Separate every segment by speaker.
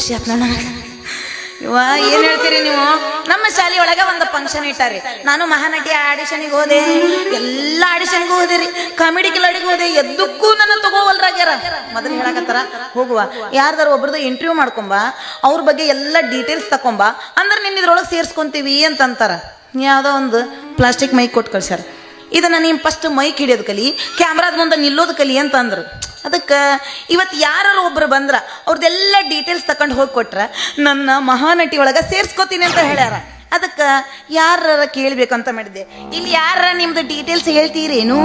Speaker 1: ಖುಷಿ ಆತ್ ನೋಡ. ಇವ ಏನ್ ಹೇಳ್ತೀರಿ ನೀವು? ನಮ್ಮ ಶಾಲೆಯೊಳಗೆ ಒಂದು ಫಂಕ್ಷನ್ ಇಟ್ಟಾರಿ. ನಾನು ಮಹಾನಟಿ ಆಡಿಷನ್ಗೆ ಹೋದೆ, ಎಲ್ಲ ಆಡಿಷನ್ಗೆ ಹೋದೆ ರೀ, ಕಾಮಿಡಿ ಕಿಲಾಡಿಗೆ ಹೋದೆ. ಎದ್ದಕ್ಕೂ ನನ್ನ ತಗೋವಲ್ರಾಗ್ಯಾರ. ಮೊದಲು ಹೇಳಕತ್ತಾರ, ಹೋಗುವ ಯಾರ್ದಾರು ಒಬ್ರದ್ದು ಇಂಟರ್ವ್ಯೂ ಮಾಡ್ಕೊಂಬ, ಅವ್ರ ಬಗ್ಗೆ ಎಲ್ಲ ಡೀಟೇಲ್ಸ್ ತಕೊಂಬ, ಅಂದ್ರೆ ನಿನ್ನ ಇದ್ರೊಳಗೆ ಸೇರಿಸ್ಕೊಂತೀವಿ ಅಂತಂತಾರ. ಯಾವುದೋ ಒಂದು ಪ್ಲಾಸ್ಟಿಕ್ ಮೈಕ್ ಕೊಟ್ಟು ಕಳ್ಸ್ಯಾರ. ಇದನ್ನ ನೀನು ಫಸ್ಟ್ ಮೈಕ್ ಹಿಡಿಯೋದು ಕಲಿ, ಕ್ಯಾಮ್ರಾದ ಮುಂದೆ ನಿಲ್ಲೋದು ಕಲಿ ಅಂತಂದ್ರು. ಅದಕ್ಕೆ ಇವತ್ತು ಯಾರು ಒಬ್ರು ಬಂದ್ರ ಅವ್ರದ್ದೆಲ್ಲ ಡೀಟೇಲ್ಸ್ ತಗೊಂಡು ಹೋಗಿ ಕೊಟ್ರ ನನ್ನ ಮಹಾನಟಿ ಒಳಗೆ ಸೇರಿಸ್ಕೋತೀನಿ ಅಂತ ಹೇಳ್ಯಾರ. ಅದಕ್ಕೆ ಯಾರ ಕೇಳಬೇಕಂತ ಮಾಡಿದ್ದೆ. ಇಲ್ಲಿ ಯಾರ ನಿಮ್ದು ಡೀಟೇಲ್ಸ್ ಹೇಳ್ತೀರೇನು?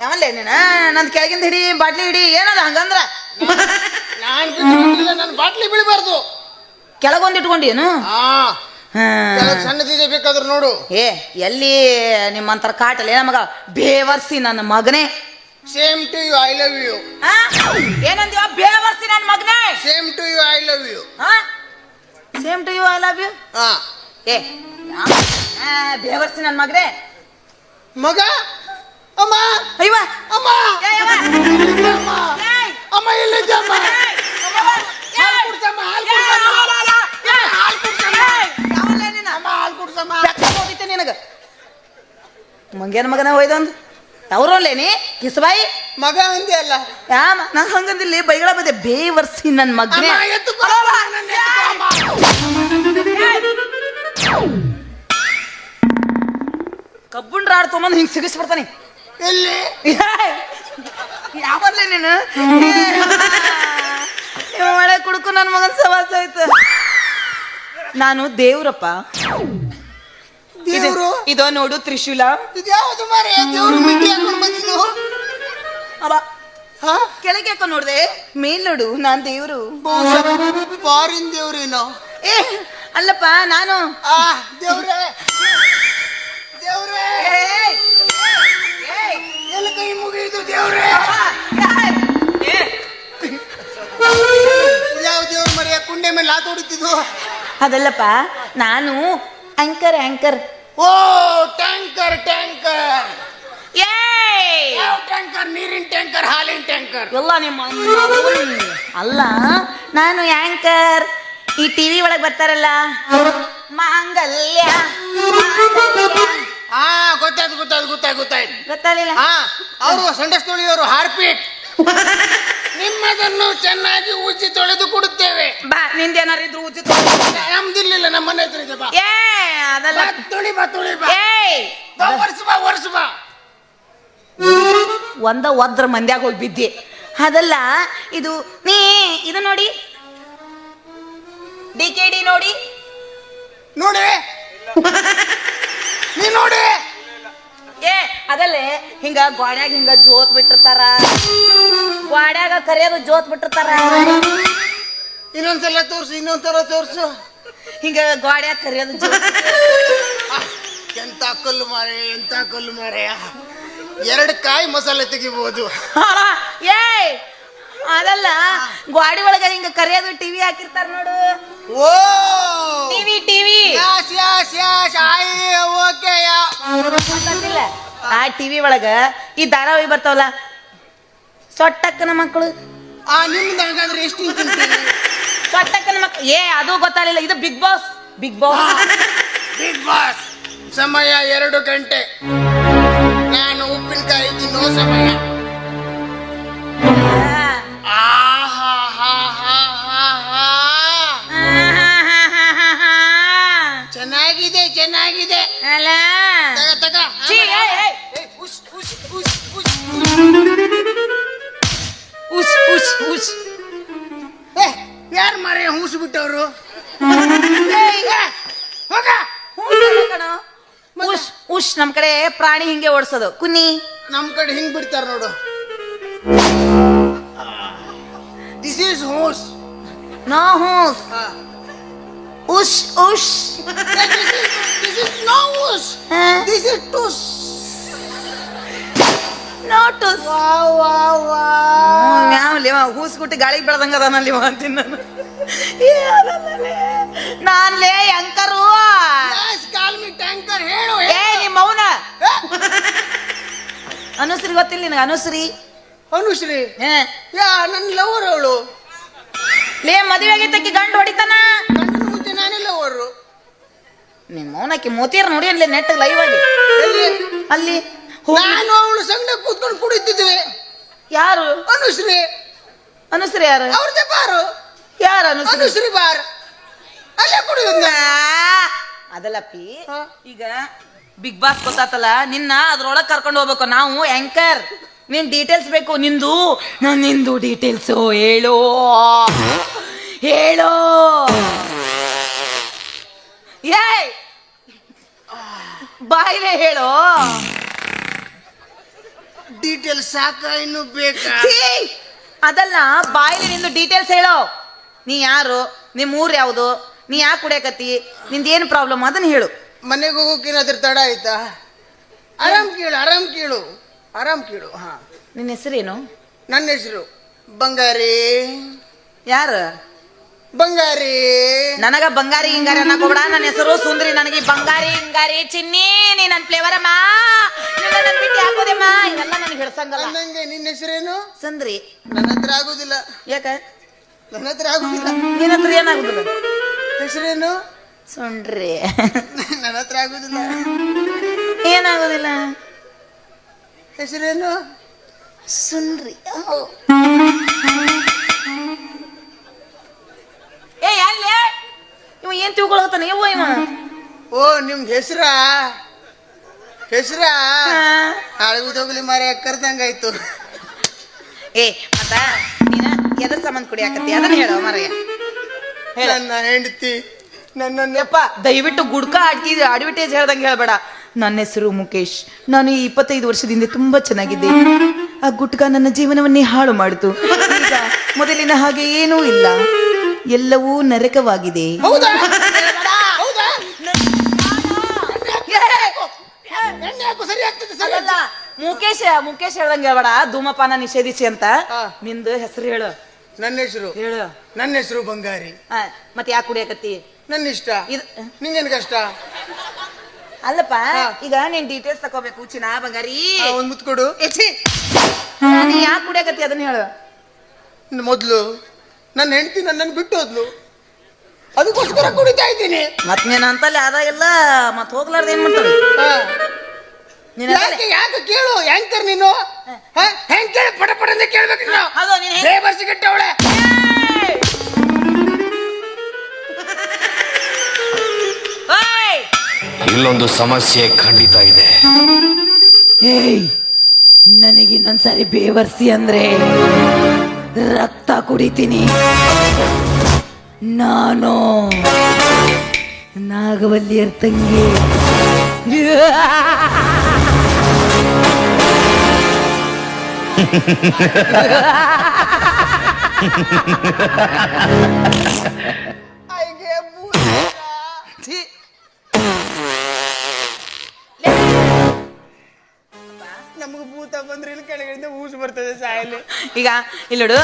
Speaker 1: ಯಾವಲ್ಲೇ ನೀನ ನಂದು ಕೆಳಗಿಂದ ಹಿಡಿ, ಬಾಟ್ಲಿ ಹಿಡಿ, ಏನದ ಹಂಗಂದ್ರ
Speaker 2: ನನ್ನ ಬಾಟ್ಲಿ ಬೀಳಬಾರ್ದು.
Speaker 1: ಕೆಳಗೊಂದು ಇಟ್ಕೊಂಡೇನು?
Speaker 2: ಸಣ್ಣದಿದೆ ಬೇಕಾದ್ರೆ ನೋಡು.
Speaker 1: ಎಲ್ಲಿ ನಿಮ್ಮಂತರ ಕಾಟಲ್ಲ ನಮಗ ಬೇವರ್ಸಿ ನನ್ನ ಮಗನೇ.
Speaker 2: Same to you, I love you.
Speaker 1: ಏನಂತೀವ? ಬೇವರ್ಸಿ ನನ್ನ ಮಗನೇ.
Speaker 2: Same to you, I love you.
Speaker 1: Same to you, I love you. ಬೇವರ್ಸಿ ನನ್ನ ಮಗನೇ.
Speaker 2: ಮಗ ಅಮ್ಮ,
Speaker 1: ಅಯ್ಯವ
Speaker 2: ಅಮ್ಮ, ಅಮ್ಮ ಎಲ್ಲಿದ್ದಮ್ಮ?
Speaker 1: ನಿನಗ ಮಂಗೇನ ಮಗನ ಹೋಯ್ದೊಂದು ಅವ್ರಲ್ಲೇನಿ ಕಿಸಬಾಯಿ
Speaker 2: ಮಗ ಅಂದೆ ಅಲ್ಲ.
Speaker 1: ನಾ ಹಂಗಂದಿಲ್ಲ, ಬೈಗಳ ಬದೆ ಬೇವರ್ಸಿ ನನ್ನ ಮಗನೇ. ಕಬ್ಬುಂಡ್ರ ಆಡ್ ತೊಗೊಂಬಂದು ಹಿಂಗೆ ಸಿಗಿಸ್ಬಿಡ್ತಾನೆ.
Speaker 2: ಎಲ್ಲಿ
Speaker 1: ಯಾವಲ್ಲೇ ನೀನು? ಮಳೆ ಕುಡ್ಕು ನನ್ನ ಮಗನ ಸವಾಸ ಆಯ್ತು. ನಾನು ದೇವ್ರಪ್ಪ.
Speaker 2: ದೇವ್ರು
Speaker 1: ಇದೋ ನೋಡು ತ್ರಿಶೂಲ.
Speaker 2: ಇದ್ಯಾವುದು ಮಾರೇ? ದೇವ್ರು ಮಿಟ್ಟಿ ಹಾಕೊಂಡು ಬಂದಿದ್ದು.
Speaker 1: ಅಬ್ಬ ಕೆಳಗೆ ಹಾಕೊಂಡು ನೋಡ್ದೆ, ಮೇಲ್ ನೋಡು, ನಾನ್ ದೇವ್ರು.
Speaker 2: ಫಾರಿನ್ ದೇವ್ರೇನೋ?
Speaker 1: ಅಲ್ಲಪ್ಪ ನಾನು
Speaker 2: ದೇವ್ರೇ, ದೇವ್ರೇ, ಎಲ್ಲ ಕೈ ಮುಗಿದು ದೇವ್ರೇ. ಯಾವ ದೇವ್ರ ಮರೆಯ ಕುಂಡೆ ಮೇಲೆ ಲಾತ್ ಹೊಡಿತಿದ್ದು?
Speaker 1: ಅದಲ್ಲಪ್ಪ, ನಾನು ಆಂಕರ್.
Speaker 2: ಓ ಟ್ಯಾಂಕರ್. ಯಾವ ಟ್ಯಾಂಕರ್? ನೀರಿನ ಟ್ಯಾಂಕರ್, ಹಾಲಿನ ಟ್ಯಾಂಕರ್?
Speaker 1: ಎಲ್ಲ ನಿಮ್ಮ ಅಲ್ಲ, ನಾನು ಆಂಕರ್. ಈ ಟಿವಿ ಒಳಗೆ ಬರ್ತಾರಲ್ಲ, ಮಾಂಗಲ್ಯ.
Speaker 2: ಗೊತ್ತಾಯ್ತು.
Speaker 1: ಗೊತ್ತಾಗಲಿಲ್ಲ?
Speaker 2: ಅವರು ಸಂಡಸ್ ತೊಳೆಯೋರು ಹಾರ್ಪಿಕ್. ನಿಮ್ಮದನ್ನು ಚೆನ್ನಾಗಿ ಉಜ್ಜಿ ತೊಳೆದು ಕೊಡುತ್ತೇವೆ.
Speaker 1: ಬಾ, ನಿಂದೇನಾರು ಇದ್ರು ಉಜ್ಜಿ
Speaker 2: ನಮ್ದಿರ್ಲಿಲ್ಲ, ನಮ್ಮ ಮನೆ ಹತ್ರ ಇದೆ. ಬಾ,
Speaker 1: ಅದಲ್ಲ
Speaker 2: ತೊಳಿ ಬಾ. ವರ್ಷ ಬಾ.
Speaker 1: ಒಂದ ಒದ್ರ ಮಂದ್ಯಾಗ ಹೋಗಿ ಬಿದ್ದೆ. ಅದಲ್ಲ, ಇದು ನೋಡಿ, DKD ನೋಡಿ.
Speaker 2: ನೀ ನೋಡಿ.
Speaker 1: ಅದಲ್ಲೇ ಹಿಂಗ ಗೋಡ್ಯಾಗ ಹಿಂಗ ಜೋತ್ ಬಿಟ್ಟಿರ್ತಾರ, ಗೋಡ್ಯಾಗ ಕರಿಯೋದು ಜೋತ್ ಬಿಟ್ಟಿರ್ತಾರ.
Speaker 2: ಇನ್ನೊಂದ್ಸಲ ತೋರ್ಸು.
Speaker 1: ಹಿಂಗ ಗೋಡ್ಯಾಗ ಕರಿಯೋದು ಜೋತ್.
Speaker 2: ಎಂತ ಕಲ್ಲು ಮಾರೆ, 2 ಕಾಯಿ ಮಸಾಲೆ ತೆಗಿಬಹುದು.
Speaker 1: ಅದಲ್ಲ, ಗೋಡಿ ಒಳಗ ಹಿಂಗ ಕರಿಯೋದು ಟಿವಿ ಹಾಕಿರ್ತಾರ ನೋಡು.
Speaker 2: ಓ
Speaker 1: ಟಿವಿ ಆ ಟಿವಿ ಒಳಗ ಈ ಧಾರಾವಾಹಿ ಬರ್ತಾವಲ್ಲ, ಸೊಟ್ಟಕ್ಕನ ಮಕ್ಕಳು.
Speaker 2: ನಿಮ್ದು ಹಂಗಾದ್ರೆ ಎಷ್ಟು
Speaker 1: ಸೊಟ್ಟಕ್ಕನ ಮಕ್ಕಳು. ಅದು ಗೊತ್ತಾಗಲಿಲ್ಲ. ಇದು ಬಿಗ್ ಬಾಸ್.
Speaker 2: ಸಮಯ 2 ಗಂಟೆ. ನಾನು ಉಪ್ಪಿನಕಾಯಿ ತಿನ್ನೋ ಸಮಯ. ಚೆನ್ನಾಗಿದೆ
Speaker 1: ಅಲ್ಲ.
Speaker 2: ತಗ. ಯಾರು ಮಾರೇ ಹೂಸು ಬಿಟ್ಟವ್ರು?
Speaker 1: ನಮ್ ಕಡೆ ಪ್ರಾಣಿ ಹಿಂಗೆ ಓಡಿಸೋದು ಕುನ್ನಿ.
Speaker 2: ನಮ್ ಕಡೆ ಹಿಂಗ್ ಬಿಡ್ತಾರ ನೋಡು. ದಿಸ್ ಈಸ್ ಹೂಸ್.
Speaker 1: ನೋ ಹೂಸ್. ಉಶ್.
Speaker 2: This is no hoosh. This is tush.
Speaker 1: No tush.
Speaker 2: Wow.
Speaker 1: ಮ್ಯಾವ್ ಅದಾನಲ್ಲಿ ಹೂಸ್ಗುಟ್ಟಿ ಗಾಳಿಗೆ ಬೆಳೆದಂಗ ಅದಾನಲ್ಲಿ ಅಂತೀನಿ ನಾನು. ನಾನ್ಲೇ ಅಂಕರು
Speaker 2: ಕಾಲ್ ಮಿ ಟ್ಯಾಂಕರ್ ಹೇಳು
Speaker 1: ಏ ನಿಮ್ಮ ಮೌನ ಅನುಶ್ರೀ ಗೊತ್ತಿಲ್ಲ ನಿನಗೆ ಅನುಶ್ರೀ
Speaker 2: ಅನುಶ್ರೀ
Speaker 1: ಹೇ
Speaker 2: ಯಾ ನನ್ನ ಲವರ್ ಅವಳು.
Speaker 1: ಲೇ ಮದುವೆ ಆಗೈತಕ್ಕಿ ಗಂಡು ಹೊಡಿತಾನ
Speaker 2: ಗಂಡನ ಮುಂಚೆ ನಾನೇ ಲವರು.
Speaker 1: ನಿಮ್ಮ ಮೌನಕ್ಕೆ ಮೋತಿಯರ್ ನೋಡಿ ಅನ್ಲಿ ನೆಟ್ ಲೈವ್ ಆಗಿ
Speaker 2: ಎಲ್ಲಿ?
Speaker 1: ಅಲ್ಲಿ
Speaker 2: ನಾನು ಅವಳು ಸಂಗಡ ಕೂತ್ಕೊಂಡು ಕುಡಿತಿದ್ವಿ.
Speaker 1: ಯಾರು
Speaker 2: ಅನುಶ್ರೀ
Speaker 1: ಅನುಶ್ರೀ ಯಾರು
Speaker 2: ಅವ್ರದ್ದೇ ಬಾರು.
Speaker 1: ಯಾರು ಅನುಶ್ರೀ
Speaker 2: ಅನುಶ್ರೀ ಬಾರ್ ಅಲ್ಲೇ ಕುಡಿಯೋದು.
Speaker 1: ಅದಲ್ಲಪ್ಪಿ ಈಗ ಬಿಗ್ ಬಾಸ್ ಗೊತ್ತಾತಲ್ಲ ನಿನ್ನ ಅದ್ರೊಳಗೆ ಕರ್ಕೊಂಡು ಹೋಗ್ಬೇಕು ನಾವು ಆಂಕರ್. ನಿನ್ ಡೀಟೇಲ್ಸ್ ಬೇಕು ನಿಂದು. ನಿಂದು ಡೀಟೇಲ್ಸು ಹೇಳು ಹೇಳು. ಏಯ್ ಬಾಯಿಲೆ ಹೇಳು.
Speaker 2: ಡೀಟೇಲ್ ಸಾಕ ಇನ್ನು ಬೇಕಾ?
Speaker 1: ಛೀ! ಅದಲ್ಲ ಬಾಯಿಲೆ ನಿಂದು ಡೀಟೇಲ್ಸ್ ಹೇಳು. ನೀ ಯಾರು, ನಿಮ್ಮ ಊರು ಯಾವುದು, ನೀ ಯಾಕೆ ಕುಡಿಯಕತ್ತಿ, ನಿಂದ ಏನು ಪ್ರಾಬ್ಲಮ್ ಅದನ್ನ ಹೇಳು.
Speaker 2: ಮನೆಗೆ ಹೋಗೋಕೆ ಏನಾದ್ರೂ ತಡ ಆಯ್ತಾ? ಆರಾಮ್ ಕೇಳು ಆರಾಮ್ ಕೇಳು ಆರಾಮ್ ಕೇಳು. ಹಾ,
Speaker 1: ನಿನ್ನ ಹೆಸರೇನು?
Speaker 2: ನನ್ನ ಹೆಸರು ಬಂಗಾರಿ.
Speaker 1: ಯಾರು
Speaker 2: ಬಂಗಾರಿ.
Speaker 1: ನನಗ ಬಂಗಾರಿ ಹಿಂಗಾರಿ ಅನ್ನಕ್ ಹೋಗ್ಬೇಡ. ನನ್ನ ಹೆಸರು ಸುಂದ್ರಿ. ನನಗೆ ಬಂಗಾರಿ ಹಿಂಗಾರಿ ಚಿನ್ನಿ ನೀ ನನ್ನ ಫ್ಲೇವರ್ ಅಮ್ಮ. ನನ್ನ ಬಿಟ್ಟು ಹಾಕೋದಮ್ಮ ಇವೆಲ್ಲ ನನಗೆ ಹಿಡ್ಸಂಗಲ್ಲ.
Speaker 2: ನಂಗೆ ನಿನ್ನ ಹೆಸರೇನು?
Speaker 1: ಸುಂದ್ರಿ.
Speaker 2: ನನ್ನ ಹತ್ರ ಆಗುದಿಲ್ಲ.
Speaker 1: ಯಾಕ?
Speaker 2: ನನ್ನ ಹತ್ರ ಆಗುದಿಲ್ಲ.
Speaker 1: ನಿನ್ನ ಹತ್ರ ಏನಾಗುದಿಲ್ಲ?
Speaker 2: ಹೆಸರೇನು?
Speaker 1: ಸುಂಡ್ರಿ.
Speaker 2: ನನ್ನ ಹತ್ರ ಆಗುದಿಲ್ಲ.
Speaker 1: ಏನಾಗುದಿಲ್ಲ?
Speaker 2: ಹೆಸರೇನು?
Speaker 1: ಸುಂಡ್ರಿ. ಏ ಯಾರ್ಲೇ ಇವ ಏನ್ ತಿಳ್ಕೊಳತಾನ ಯವ್ವ ಇವ?
Speaker 2: ಓ ನಿಮ್ದು ಹೆಸರಾ? ಹೆಸರಾ ಹೋಗ್ಲಿ ಮಾರಿ ಕರ್ದಂಗಾಯ್ತು.
Speaker 1: ಏ ಮತ್ತ ನೀನ ಎದ್ರ ಸಂಬಂಧ ಕುಡಿಯಾಕತ್ತಿ ಅದನ್ನ ಹೇಳೋ ಮಾರಯ್ಯ.
Speaker 2: ನನ್ನ ಹೆಂಡತಿ
Speaker 1: ನನ್ನಪ್ಪ ದಯವಿಟ್ಟು ಗುಡ್ಕ ಅಡ್ವರ್ಟೈಸ್ ಹೇಳ್ದಂಗೆ ಹೇಳ್ಬೇಡ. ನನ್ನ ಹೆಸರು ಮುಖೇಶ್. ನಾನು ಈ 25 ವರ್ಷದಿಂದ ತುಂಬಾ ಚೆನ್ನಾಗಿದ್ದೆ. ಆ ಗುಟ್ಕ ನನ್ನ ಜೀವನವನ್ನೇ ಹಾಳು ಮಾಡಿತು. ಈಗ ಮೊದಲಿನ ಹಾಗೆ ಏನೂ ಇಲ್ಲ, ಎಲ್ಲವೂ ನರಕವಾಗಿದೆ.
Speaker 2: ಹೌದಾ? ಹೌದಾ? ಎಣ್ಣೆ ಹಾಕು, ಸರಿ ಆಗ್ತದೆ, ಸರಿ
Speaker 1: ಅಲ್ಲ, ಮುಖೇಶ್ ಹೇಳ್ದಂಗೆ ಹೇಳ್ಬೇಡ. ಧೂಮಪಾನ ನಿಷೇಧಿಸಿ ಅಂತ. ನಿಂದು ಹೆಸರು ಹೇಳು.
Speaker 2: ನನ್ನ ಹೆಸರು
Speaker 1: ಹೇಳು.
Speaker 2: ನನ್ನ ಹೆಸರು ಬಂಗಾರಿ.
Speaker 1: ಮತ್ತೆ ಯಾಕೆ ಕುಡಿಯಕತ್ತಿ?
Speaker 2: ನನ್ನ ಇಷ್ಟ.
Speaker 1: ಇದು
Speaker 2: ನಿಂಗೇನ್ ಕಷ್ಟ?
Speaker 1: ಅಲ್ಲಪ್ಪ ಈಗ ನೀನ್ ಡೀಟೇಲ್ಸ್ ತಕೋಬೇಕು ಚಿನ್ನ ಬಂಗಾರಿ.
Speaker 2: ಒಂದ್ ಮುತ್ ಕೊಡು.
Speaker 1: ನೀ ಯಾಕೆ ಕುಡಿಯಕತ್ತಿ ಅದನ್ನ ಹೇಳು.
Speaker 2: ಮೊದ್ಲು ನನ್ನ ಹೆಂಡತಿ ನನ್ನನ್ನು ಬಿಟ್ಟು ಹೋದ್ಲು, ಅದಕ್ಕೋಸ್ಕರ ಕುಡಿತಾ ಇದ್ದೀನಿ.
Speaker 1: ಮತ್ ನೀನ್ ಅಂತಲ್ಲಿ ಅದಾಗೆಲ್ಲ ಮತ್ ಹೋಗ್ಲಾರ್ದ ಏನ್ ಮಾಡ್ತಾಳೆ?
Speaker 2: ಯಾಕೆ ಯಾಕೆ ಕೇಳು. ಆಂಕರ್ ನೀನು ಹೆಂಗ್ ಕೇಳಿ ಪಟ ಪಟ ಅಂತ ಕೇಳ್ಬೇಕು ನೀನು.
Speaker 1: ಹೌದು, ನೀನ್
Speaker 2: ಲೇಬರ್ಸ್ ಗಿಟ್ಟವಳೆ.
Speaker 3: ಇಲ್ಲೊಂದು ಸಮಸ್ಯೆ ಖಂಡಿತ ಇದೆ.
Speaker 1: ಏಯ್ ನನಗೆ ಇನ್ನೊಂದ್ಸಾರಿ ಬೇವರ್ಸಿ ಅಂದ್ರೆ ರಕ್ತ ಕುಡಿತೀನಿ. ನಾನು ನಾಗವಲ್ಲಿಯರ್ ತಂಗಿ.
Speaker 2: ನಮಗ ಭೂತ ಬಂದ್ರೆ ಇಲ್ಲಿ ಕೆಳಗಡೆ ಊಸ್ ಬರ್ತದೆ ಸಾಯಲಿ.
Speaker 1: ಈಗ ಇಲ್ಲೋಡು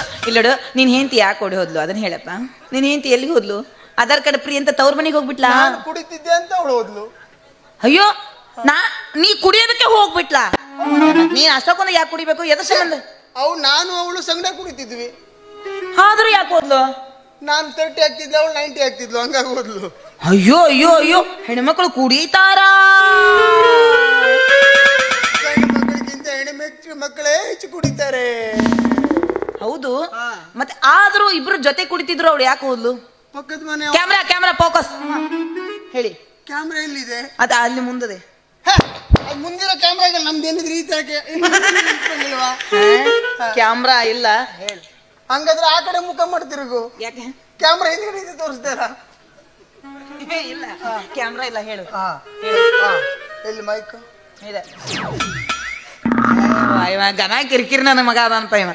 Speaker 1: ನೀನ್ ಹೆಂಡತಿ ಯಾಕೆ ಓಡಿ ಹೋದ್ಲು ಅದನ್ನ ಹೇಳಪ್ಪ. ನೀನ್ ಹೆಂಡತಿ ಎಲ್ಲಿಗೆ ಹೋದ್ಲು? ಆಧಾರ್ ಕಾರ್ಡ್ ಫ್ರೀ ಅಂತ ತವ್ರ ಮನೆಗೆ ಹೋಗ್ಬಿಟ್ಲಾ?
Speaker 2: ನಾನು ಕುಡಿತಿದ್ದೆ ಅಂತ ಅವಳು ಹೋದ್ಲು.
Speaker 1: ಅಯ್ಯೋ ನೀ ಕುಡಿಯೋದಕ್ಕೆ ಹೋಗ್ಬಿಟ್ಲಾ? ನೀನ್ ಅಷ್ಟಕ್ಕೊಂದು ಯಾಕೆ ಕುಡಿಬೇಕು? ಎದ್ರ ಸಂಬಂಧ?
Speaker 2: ನಾನು ಅವಳು ಸಂಗಡ ಕುಡಿತಿದ್ವಿ.
Speaker 1: ಆದ್ರೂ ಯಾಕೆ ಹೋದ್ಲು?
Speaker 2: ನಾನು 30 ಆಗ್ತಿದ್ಲು, ಅವಳು 90 ಆಗ್ತಿದ್ಲು, ಹಂಗಾಗಿ ಹೋದ್ಲು.
Speaker 1: ಅಯ್ಯೋ ಅಯ್ಯೋ ಅಯ್ಯೋ ಹೆಣ್ಮಕ್ಳು ಕುಡಿತಾರ.
Speaker 2: ಗಂಡು ಮಕ್ಕಳಿಗಿಂತ ಹೆಣ್ಣು ಮಕ್ಕಳೇ ಹೆಚ್ಚು ಕುಡಿತಾರೆ.
Speaker 1: ಹೌದು, ಮತ್ತೆ ಆದ್ರೂ ಇಬ್ರು ಜೊತೆ ಕುಡಿತಿದ್ರು. ಅವಳು ಯಾಕೆ ಹೋದ್ಲು?
Speaker 2: ಪಕ್ಕದ ಮನೆ
Speaker 1: ಕ್ಯಾಮ್ರಾ ಫೋಕಸ್ ಹೇಳಿ.
Speaker 2: ಕ್ಯಾಮ್ರಾ ಎಲ್ಲಿದೆ?
Speaker 1: ಅದ ಅಲ್ಲಿ ಮುಂದದೆ.
Speaker 2: ಅದು ಮುಂದಿನ ಕ್ಯಾಮ್ರಾಗೆ ನಮ್ದೇನಿದ್ರೆ ಈ ತರಕ್ಕೆ ಇಲ್ವಾ?
Speaker 1: ಕ್ಯಾಮ್ರಾ ಇಲ್ಲ ಹೇಳಿ.
Speaker 2: ಹಂಗಾದ್ರೆ ಆ ಕಡೆ ಮುಖ ಮಾಡ್ತಿರುಗು.
Speaker 1: ಯಾಕೆ?
Speaker 2: ಕ್ಯಾಮ್ರಾ ಹಿಂದ್ಗಡೆ ಇದೆ ತೋರಿಸ್ತಾರ?
Speaker 1: ಇಲ್ಲ ಕ್ಯಾಮ್ರಾ ಇಲ್ಲ ಹೇಳು.
Speaker 2: ಎಲ್ಲಿ ಮೈಕ್
Speaker 1: ಇದೆ. ಇವ ಗನ ಕಿರಿಕಿರಿ ನನ್ನ ಮಗ ಅದನಪ್ಪ ಇವ.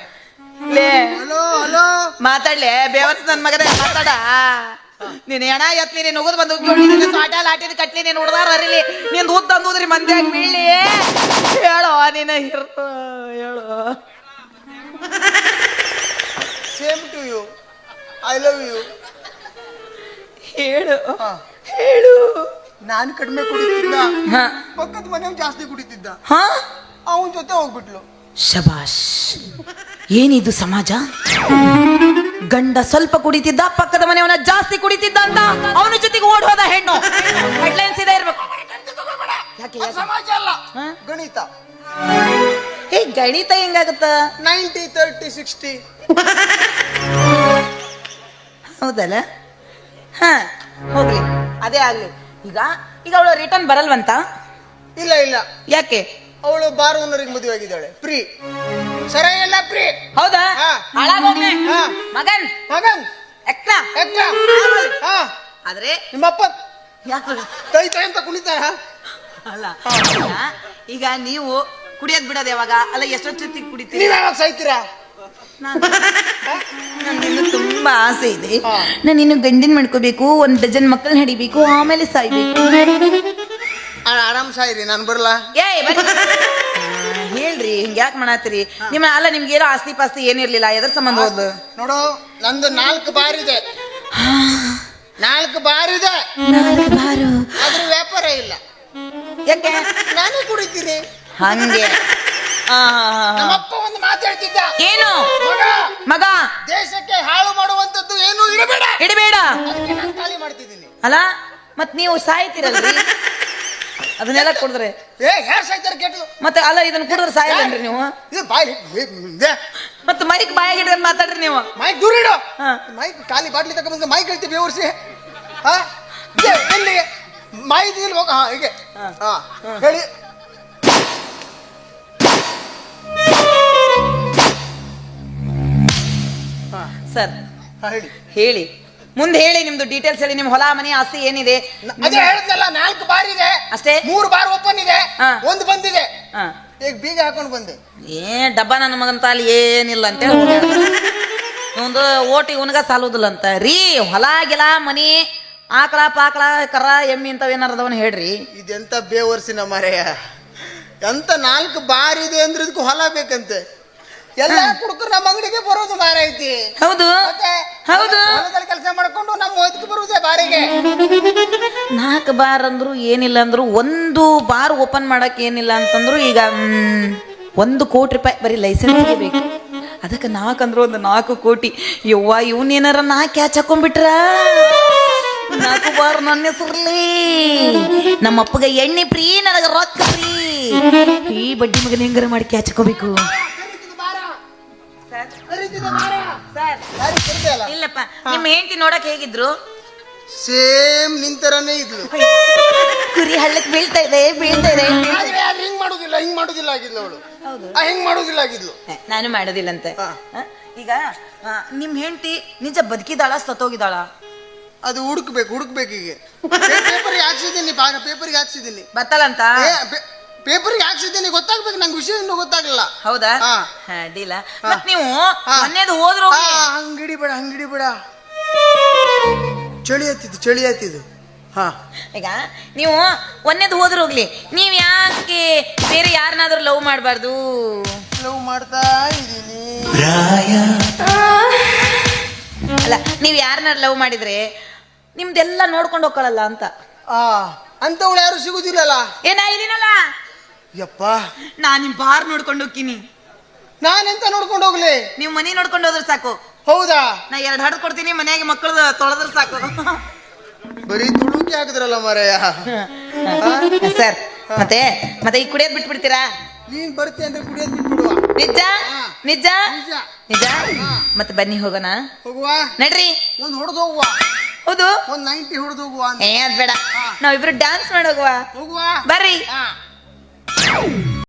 Speaker 1: ಲೇ
Speaker 2: ಹಲೋ ಹಲೋ
Speaker 1: ಮಾತಾಡ್ಲೆ ಬೇವತ್ ನನ್ ಮಗನೇ ಮಾತಾಡ. ನೀನ್ ಹೆಣ ಎತ್ಲಿ, ನೀನ್ ಉಗದ್ ಬಂದು ಸಾಟ ಲಾಟಿನ ಕಟ್ಲಿ, ನೀನ್ ಹುಡ್ದಾರ ಹರಿಲಿ, ನೀನ್ ಉದ್ದ ಅಂದೂದ್ರಿ ಮಂದ್ಯಾಗ ಬೀಳಿ. ಹೇಳೋ ನೀನ ಹೇಳು.
Speaker 2: Same to you. I love you.
Speaker 1: ಹೇಳು
Speaker 2: ಹಾ.
Speaker 1: ಹೇಳು.
Speaker 2: ನಾನು ಕಡಿಮೆ ಕುಡಿತಿದ್ದ,
Speaker 1: ಹಾ
Speaker 2: ಪಕ್ಕದ ಮನೆಯವ್ನು ಜಾಸ್ತಿ ಕುಡಿತಿದ್ದ.
Speaker 1: ಹಾ
Speaker 2: ಅವನ ಜೊತೆ ಹೋಗ್ಬಿಟ್ಲು.
Speaker 1: ಶಬಾಷ್. ಏನಿದು ಸಮಾಜ? ಗಂಡ ಸ್ವಲ್ಪ ಕುಡಿತಿದ್ದ, ಪಕ್ಕದ ಮನೆಯವನ ಜಾಸ್ತಿ ಕುಡಿತಿದ್ದ ಅಂತ ಅವನ ಜೊತೆಗೆ ಓಡ್ ಹೋದ ಹೆಣ್ಣು. ಹೆಡ್ಲೈನ್ಸ್ ಇದೆ ಇರ್ಬೇಕು. ಯಾಕೆ
Speaker 2: ಅದು ಸಮಾಜ ಅಲ್ಲ,
Speaker 1: ಹಾ?
Speaker 2: ಗಣಿತ.
Speaker 1: ಹೇ ಗಣಿತ ಹೆಂಗಾಗುತ್ತ?
Speaker 2: 90, 30, 60.
Speaker 1: ಹೌದಲ್ಲ? ಹಾ ಹೋಗ್ಲಿ, ಅದೇ ಆಗ್ಲಿ. ಈಗ ಈಗ ಅವಳು ರಿಟರ್ನ್ ಬರಲ್ವಂತ?
Speaker 2: ಇಲ್ಲ ಇಲ್ಲ,
Speaker 1: ಯಾಕೆ?
Speaker 2: ಅವಳು ಬಾರ್ ಓನರಿಗೆ ಮದುವೆ ಆಗಿದ್ದಾಳೆ. ಫ್ರೀ ಸರ ಎಲ್ಲ ಫ್ರೀ.
Speaker 1: ಹೌದಾ?
Speaker 2: ಹಾ.
Speaker 1: ಹಾಳಾಗೋಗ್ನೆ
Speaker 2: ಹಾ.
Speaker 1: ಮಗನ್
Speaker 2: ಮಗನ್
Speaker 1: ಎಕ್ಕ.
Speaker 2: ಎಕ್ಕ. ಹಾ.
Speaker 1: ಆದ್ರೆ
Speaker 2: ನಿಮ್ಮಪ್ಪ
Speaker 1: ಯಾಕೆ
Speaker 2: ತೈ ತೈ ಅಂತ ಕುಣಿತಾರ.
Speaker 1: ಅಲ್ಲ, ಈಗ ನೀವು ಕುಡಿಯೋದ್ ಬಿಡೋದು ಯಾವಾಗ? ಅಲ್ಲ, ಎಷ್ಟೊತ್ತಿಗೆ ಕುಡಿತೀರಿ?
Speaker 2: ನೀವ್ ಯಾವಾಗ ಸಾಯ್ತೀರಾ?
Speaker 1: ನನ್ಗಿನ್ನು ತುಂಬಾ ಆಸೆ ಇದೆ.
Speaker 2: ಹಾ.
Speaker 1: ನಾನು ಇನ್ನು ಗಂಡಿನ ಮಾಡ್ಕೋಬೇಕು, 1 ಡಜನ್ ಮಕ್ಕಳನ್ನ ಹಡಿಬೇಕು, ಆಮೇಲೆ ಸಾಯ್ಬೇಕು.
Speaker 2: ಆರಾಮ್ ಸಾಯ್ರಿ, ನಾನು ಬರಲ್ಲ.
Speaker 1: ಏಯ್ ಬನ್ನಿ. ಹೇಳ್ರಿ, ಹಿಂಗ್ ಯಾಕೆ ಮಾಡತ್ತೀರಿ? ನಿಮ್ಮ ಅಲ್ಲ, ನಿಮ್ಗೆ ಏನೋ ಆಸ್ತಿ ಪಾಸ್ತಿ ಏನಿರ್ಲಿಲ್ಲ, ಎದ್ರ ಸಂಬಂಧ ಹೋದ್?
Speaker 2: ನೋಡು, ನಂದು 4 ಬಾರ್ ಇದೆ. 4 ಬಾರ್ ಇದೆ,
Speaker 1: ಬಾರು.
Speaker 2: ಅದ್ರ ವ್ಯಾಪಾರ ಇಲ್ಲ.
Speaker 1: ಯಾಕೆ?
Speaker 2: ನಾನೇ ಕುಡಿತೀನಿ.
Speaker 1: ಹಂಗೆ.
Speaker 2: ನಮ್ಮಪ್ಪ ಒಂದು ಮಾತಾಡ್ತಿದ್ದ.
Speaker 1: ಏನು?
Speaker 2: ಮಗ,
Speaker 1: ಮಗ
Speaker 2: ದೇಶಕ್ಕೆ ಹಾಳು ಮಾಡುವಂತದ್ದು ಏನು ಇರಬೇಡ,
Speaker 1: ಇಡಬೇಡ.
Speaker 2: ಅದಕ್ಕೆ ನಾನು ಖಾಲಿ ಮಾಡ್ತಿದ್ದೀನಿ.
Speaker 1: ಅಲ್ಲ, ಮತ್ ನೀವು ಸಾಯ್ತಿರಲ್ರಿ ಅದನ್ನೆಲ್ಲ ಕುಡಿದ್ರೆ?
Speaker 2: ಯಾರು ಸಾಯ್ತಾರೆ ಕೆಟ್ಟು?
Speaker 1: ಮತ್ತೆ ಅಲ್ಲ, ಇದನ್ನ ಕುಡಿದ್ರೆ ಸಾಯಲ್ರಿ ನೀವು?
Speaker 2: ಇದು ಬಾಯಿ
Speaker 1: ಮತ್ತೆ ಮೈಕ್ ಬಾಯಾಗಿ ಇಟ್ಕೊಂಡು ಮಾತಾಡ್ರಿ ನೀವು.
Speaker 2: ಮೈಕ್ ದೂರ ಇಡು.
Speaker 1: ಹಾ.
Speaker 2: ಮೈಕ್ ಖಾಲಿ ಬಾಟ್ಲಿ ತಗೊಂಡ್ಬಂದು ಮೈಕ್ ಹೇಳ್ತೀವಿ ಬೇವರ್ಸಿ. ಹಾ ಎಲ್ಲಿ ಮಾಹಿತಿ ಹೋಗ. ಹಾ ಹೀಗೆ. ಹಾ ಹೇಳಿ.
Speaker 1: ಸರ್
Speaker 2: ಹಾ ಹೇಳಿ.
Speaker 1: ಹೇಳಿ, ಮುಂದೆ ಹೇಳಿ, ನಿಮ್ದು ಡೀಟೇಲ್ಸ್ ಹೇಳಿ. ನಿಮ್ ಹೊಲ ಮನೆ ಆಸ್ತಿ ಏನಿದೆ?
Speaker 2: ಅದೇ ಹೇಳಿದ್ನಲ್ಲ, 4 ಬಾರ್ ಇದೆ
Speaker 1: ಅಷ್ಟೇ?
Speaker 2: 3 ಬಾರ್ ಓಪನ್ ಇದೆ,
Speaker 1: ಹಾ.
Speaker 2: 1 ಬಂದಿದೆ.
Speaker 1: ಹಾ.
Speaker 2: ಈಗ ಬೀಗ ಹಾಕೊಂಡು ಬಂದೆ.
Speaker 1: ಡಬ್ಬ ನನ್ನ ಮಗನ ತಾಲಿ ಏನಿಲ್ಲ ಅಂತೇಳಿ ಒಂದು ಓಟಿ ಉನ್ಗ ಸಾಲುದಿಲ್ಲ ಅಂತ ರೀ. ಹೊಲ ಗಿಲ ಮನಿ ಆಕಳ ಪಾಕಳ ಕರ ಎಮ್ಮಿ ಇಂಥವ್ ಏನಾರ ಅದಾವನ್ ಹೇಳ್ರಿ.
Speaker 2: ಇದೆಂತ ಬೇವರ್ಸಿನ ಮರೆಯ. ಎಂತ 4 ಬಾರ್ ಇದೆ ಅಂದ್ರೆ ಇದಕ್ಕೆ ಹೊಲ ಬೇಕಂತೆ. ಎಲ್ಲ ಕುಡುಕರು ನಮ್ಮ ಅಂಗಡಿಗೆ ಬರೋದು ಬಾರ ಐತಿ.
Speaker 1: ಹೌದು ಹೌದು.
Speaker 2: ಹೊಲದಲ್ಲಿ ಕೆಲಸ ಮಾಡ್ಕೊಂಡು ನಮ್ಮ ಹೊದಕ್ಕೆ ಬರುವುದೇ ಬಾರಿಗೆ.
Speaker 1: 4 ಬಾರ್ ಅಂದ್ರು ಏನಿಲ್ಲ ಅಂದ್ರು, 1 ಬಾರ್ ಓಪನ್ ಮಾಡಕ್ ಏನಿಲ್ಲ ಅಂತಂದ್ರು ಈಗ 1 ಕೋಟಿ ರೂಪಾಯಿ ಬರೀ ಲೈಸೆನ್ಸ್ಗೆ ಬೇಕು. ಅದಕ್ಕೆ 4 ಅಂದ್ರು 4 ಕೋಟಿ. ಯವ್ವ, ಇವನೇನಾರ 4 ಕ್ಯಾಚ್ ಹಾಕೊಂಡ್ಬಿಟ್ರ 4 ಬಾರ್ ನನ್ನ ಹೆಸರ್ಲಿ. ನಮ್ಮ ಅಪ್ಪಗ ಎಣ್ಣೆ ಫ್ರೀ, ನನಗ ರೊಕ್ಕ ಫ್ರೀ. ಈ ಬಡ್ಡಿ ಮಗನ ಹೆಂಗಾರ ಮಾಡಿ ಕ್ಯಾಚ್ ಹಾಕೋಬೇಕು. ಇಲ್ಲಪ್ಪ, ನಿಮ್ಮ ಹೆಂಡತಿ ನೋಡಕ್ ಹೇಗಿದ್ರು?
Speaker 2: ಸೇಮ್ ನಿಂತರನೇ ಇದ್ಲು.
Speaker 1: ಕುರಿ ಹಳ್ಳಕ್ ಬೀಳ್ತಾ ಇದೆ ಬೀಳ್ತಾ ಇದೆ.
Speaker 2: ಹಿಂಗ್ ಮಾಡುದಿಲ್ಲ, ಹಿಂಗ್ ಮಾಡುದಿಲ್ಲ ಆಗಿದ್ಲು ಅವಳು.
Speaker 1: ಹೌದು,
Speaker 2: ಹಿಂಗ್ ಮಾಡುದಿಲ್ಲ ಆಗಿದ್ಲು.
Speaker 1: ನಾನು ಮಾಡೋದಿಲ್ಲಂತೆ. ಈಗ ನಿಮ್ ಹೆಂಡತಿ ನಿಜ ಬದುಕಿದಾಳ ಸತ್ತೋಗಿದಾಳ?
Speaker 2: ಅದು ಹುಡುಕ್ಬೇಕು ಈಗ. ಪೇಪರ್ಗೆ ಹಾಕ್ಸಿದ್ದೀನಿ, ಪೇಪರ್ಗೆ ಹಾಕ್ಸಿದ್ದೀನಿ.
Speaker 1: ಬತ್ತಲಂತ?
Speaker 2: ಪೇಪರ್ಗೆ ಹಾಕ್ಸಿದ್ದೀನಿ, ಗೊತ್ತಾಗ್ಬೇಕು ನಂಗೆ. ವಿಷಯ ಇನ್ನೂ ಗೊತ್ತಾಗಲ್ಲ.
Speaker 1: ಹೌದಾ? ಅಡ್ಡಿಲ್ಲ. ಮತ್ ನೀವು ಮೊನ್ನೆದು ಹೋದ್ರು.
Speaker 2: ಹಂಗಿಡಿ ಬೇಡ. ಚಳಿ ಹತ್ತಿದ್ದು. ಹಾ,
Speaker 1: ಈಗ ನೀವು ಒಂದೇದು ಹೋದ್ರು ಹೋಗ್ಲಿ, ನೀವ್ ಯಾಕೆ ಬೇರೆ ಯಾರನ್ನಾದ್ರೂ ಲವ್ ಮಾಡಬಾರ್ದು?
Speaker 2: ಲವ್ ಮಾಡ್ತಾ ಇದ್ದೀನಿ.
Speaker 1: ಅಲ್ಲ, ನೀವ್ ಯಾರನ್ನಾರು ಲವ್ ಮಾಡಿದ್ರೆ ನಿಮ್ದೆಲ್ಲ ನೋಡ್ಕೊಂಡು ಹೋಗ್ಕೊಳ್ಳಲ್ಲ ಅಂತ.
Speaker 2: ಅಂತವಳು ಯಾರು ಸಿಗುದಿಲ್ಲಲ್ಲ.
Speaker 1: ಏನಾಗಿದ್ದೀನಲ್ಲ
Speaker 2: ಯಪ್ಪ,
Speaker 1: ನಾನ್ ನಿಮ್ ಬಾರ್ ನೋಡ್ಕೊಂಡು ಹೋಗ್ತೀನಿ.
Speaker 2: ನಾನೆಂತ ನೋಡ್ಕೊಂಡು ಹೋಗ್ಲಿ?
Speaker 1: ನೀವ್ ಮನಿ ನೋಡ್ಕೊಂಡು ಹೋದ್ರೆ ಸಾಕು.
Speaker 2: ಹೌದಾ?
Speaker 1: ನಾ 2 ಹಡ್ ಕೊಡ್ತೀನಿ, ಮನೆಯಾಗ ಮಕ್ಕಳು ತೊಳೆದ್ರೆ ಸಾಕು.
Speaker 2: ಬರೀ ತುಳುಕಿ ಹಾಕಿದ್ರಲ್ಲ ಮಾರಾಯ.
Speaker 1: ಸರ್, ಮತ್ತೆ ಈ ಕುಡಿಯೋದ್ ಬಿಟ್ಬಿಡ್ತೀರಾ?
Speaker 2: ನೀನ್ ಬರ್ತಿ ಅಂದ್ರೆ ಕುಡಿಯೋದ್ ಬಿಟ್ಬಿಡುವ.
Speaker 1: ನಿಜ ನಿಜ
Speaker 2: ನಿಜ
Speaker 1: ನಿಜ. ಮತ್ತೆ ಬನ್ನಿ ಹೋಗೋಣ.
Speaker 2: ಹೋಗುವ
Speaker 1: ನಡ್ರಿ.
Speaker 2: ಒಂದ್ ಹೊಡೆದು ಹೋಗುವ.
Speaker 1: ಹೌದು,
Speaker 2: ಒಂದ್ 90 ಹೊಡೆದು ಹೋಗುವ.
Speaker 1: ಅದ್ ಬೇಡ, ನಾವಿಬ್ರು ಡ್ಯಾನ್ಸ್ ಮಾಡೋಗುವ.
Speaker 2: ಹೋಗುವ
Speaker 1: ಬರ್ರಿ.